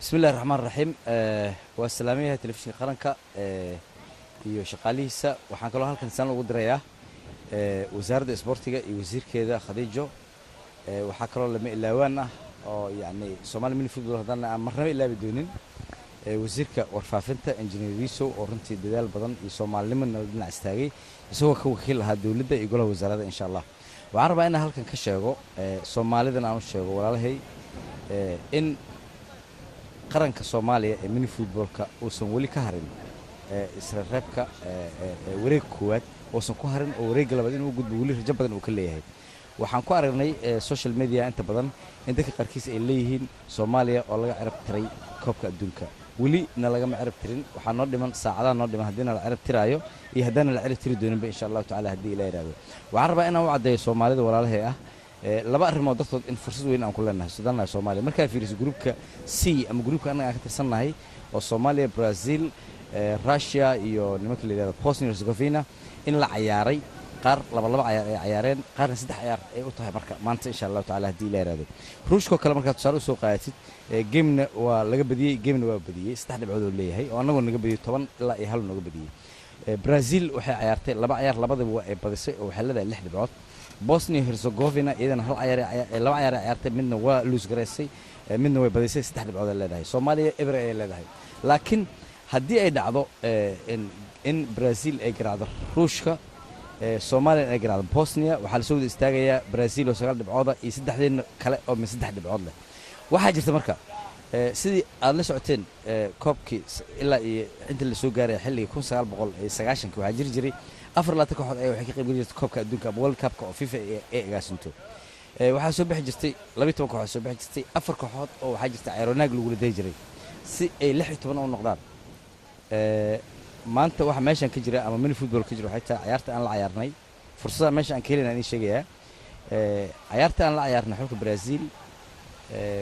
بسم الله الرحمن الرحيم والسلامية تلفزيون قرنك iyo shaqaalihiisa waxaan kaloo halkan san ugu dirayaa wasaaradda isboortiga iyo wasiirkeeda Khadiijo waxaa kaloo lama ilaawaan ah oo yani Soomaali mini football hadana aan marnaba ilaabi doonin wasiirka warfaafinta engineer Riso oo runtii dadaal badan iyo Soomaalinimada dhinac istaagay isagoo ka wakiil ah dawladda iyo golaha wasaaradda insha Allah waxaan rabaa inaan halkan ka sheego Soomaalidan aan u sheego walaalahay in qaranka Soomaaliya ee mini footballka uusan wali ka harin isla reebka wareeg koowaad oo ku harin oo wareeg labaad inuu gudbo wali rajo badan uu ka leeyahay waxaan ku aragnay social media inta badan in dadka qarkiis ay leeyihiin Soomaaliya oo laga cirib tiray koobka adduunka wali na laga ma cirib tirin waxaan noo dhiman saacadaha noo dhiman hadii la cirib tiraayo iyo hadana la cirib tiri doonin ba insha Allah taala hadii Ilaahay raado waxaan rabaa inaan u cadeeyo Soomaalida walaalahay ah laba arrimood dadkood in fursad weyn aan ku leenahay Suudaanka Soomaaliya marka fiiriso groupka C ama groupka anaga ka tirsanahay oo Soomaaliya Brazil Russia iyo nimanka leeyahay Bosnia Herzegovina in la ciyaaray qaar laba ciyaar ay ciyaareen qaarna saddex ciyaar ay u tahay marka maanta insha Allah taala hadii la yiraahdo ruushka kale marka tusaale soo qaadatid game-na waa laga badiyay game-na waa badiyay saddex dhibcood oo leeyahay oo anagu naga badiyay 10 ilaa iyo hal naga badiyay Brazil waxay ciyaartay laba ciyaar labadaba waa ay badisay oo waxay leedahay 6 dhibcood Bosnia Herzegovina iyadana hal ciyaar laba ciyaar ciyaartay midna waa lose gareysay midna way badisay saddex dhibcood ay leedahay Soomaaliya ebre ay leedahay laakiin haddii ay dhacdo in Brazil ay garaacdo ruushka Soomaaliya ay garaacdo Bosnia waxa la soo istaagayaa Brazil oo 9 dhibcood iyo saddexdeen kale oo min saddex dhibcood leh waxa jirta marka sidii aad la socoteen koobkii ilaa iyo inta la soo gaaray xilliga 1990 waxa jiray afar laata kooxood ay waxay ka qayb galayeen koobka adduunka World Cup oo FIFA ay agaasinto waxa soo bixi jirtay 12 kooxood soo bixi jirtay afar kooxood oo waxa jirta Aeronaag lagu leeyahay jiray si ay 16 u noqdaan maanta waxa meeshan ka jira ama mini football ka jira waxay tahay ciyaarta aan la ciyaarnay fursada meeshan aan ka helina in sheegaya ciyaarta aan la ciyaarnay xulka Brazil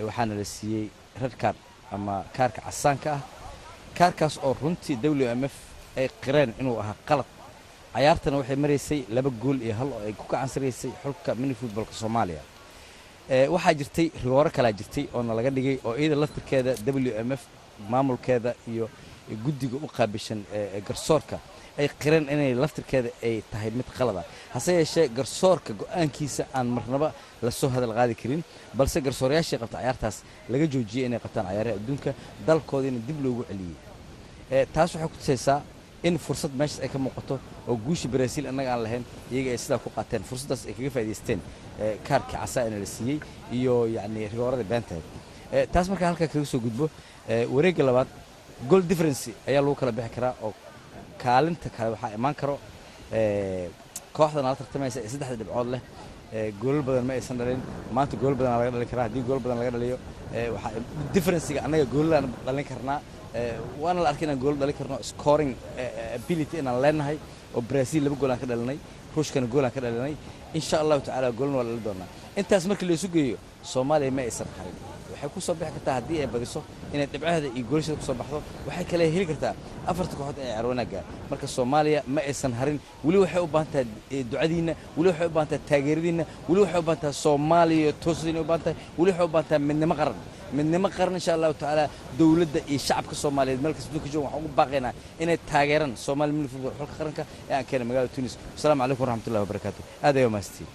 waxaana la siiyay red card ama kaarka casaanka ah kaarkaas oo runtii WMF ay qireen inuu ahaa qalad ciyaartana waxay mareysay 2 gool iyo hal oo ay ku gacansareysay xulka mini footballka Soomaaliya waxa jirtay rigooro kala jirtay oo laga dhigay oo iyada laftirkeeda WMF maamulkeeda iyo guddiga u qaabishan garsoorka ay qireen inay laftirkeeda ay tahay mid qalad ah hase yeeshee garsoorka go'aankiisa aan marnaba la soo hadal qaadi karin balse garsoorayaashii qabta ciyaartaas laga joojiyay inay qabtaan ciyaaraha adduunka dalkoodina dib loogu celiyay taas waxay ku tusaysaa in fursad meesha ay ka muuqato oo guushi Brazil anaga aan lahayn iyaga ay sida ku qaateen fursadaas ay kaga faa'iideysteen kaarka casaana la siiyay iyo yani rigoorada beenta taas marka halka kaga soo gudbo wareegga labaad goal difference ayaa lagu kala bixi karaa oo kaalinta kale waxa iman karo kooxdan la tartamaysa ee saddex dhibcood leh gool badan ma aysan dhalin maanta gool badan laga dhalin karaa hadii gool badan laga dhaliyo waxa difference-ga anaga gool la dhalin karnaa waana la arkay inaan gool dhalin karno scoring ability inaan leenahay oo Brazil laba gool aan ka dhalinay ruushkana gool aan ka dhalinay insha Allah taala goolna waa la doonaa intaas markii la isu geeyo Soomaaliya ma aysan harin waxay ku soo bixi kartaa hadii ay badiso inay dhibcaheeda iyo goolasheeda ku soo baxdo waxay kale heli kartaa afarta kooxood ee Aeronaga marka Soomaaliya ma aysan harin wali waxay u baahan tahay ducadiina wali waxay u baahan tahay taageeradiina wali waxay u baahan tahay Soomaaliya toosina u baahan tahay wali waxay u baahan tahay midnimo qaran insha Allah taala dawladda iyo shacabka Soomaaliyeed meel kasta ka jooga waxaan ugu baaqaynaa inay taageeraan Soomaali mini football xulka qaranka ee aan keenay magaalada Tunis. Assalaamu calaykum waraxmatullaahi wabarakaatuh. aad ayuu maastii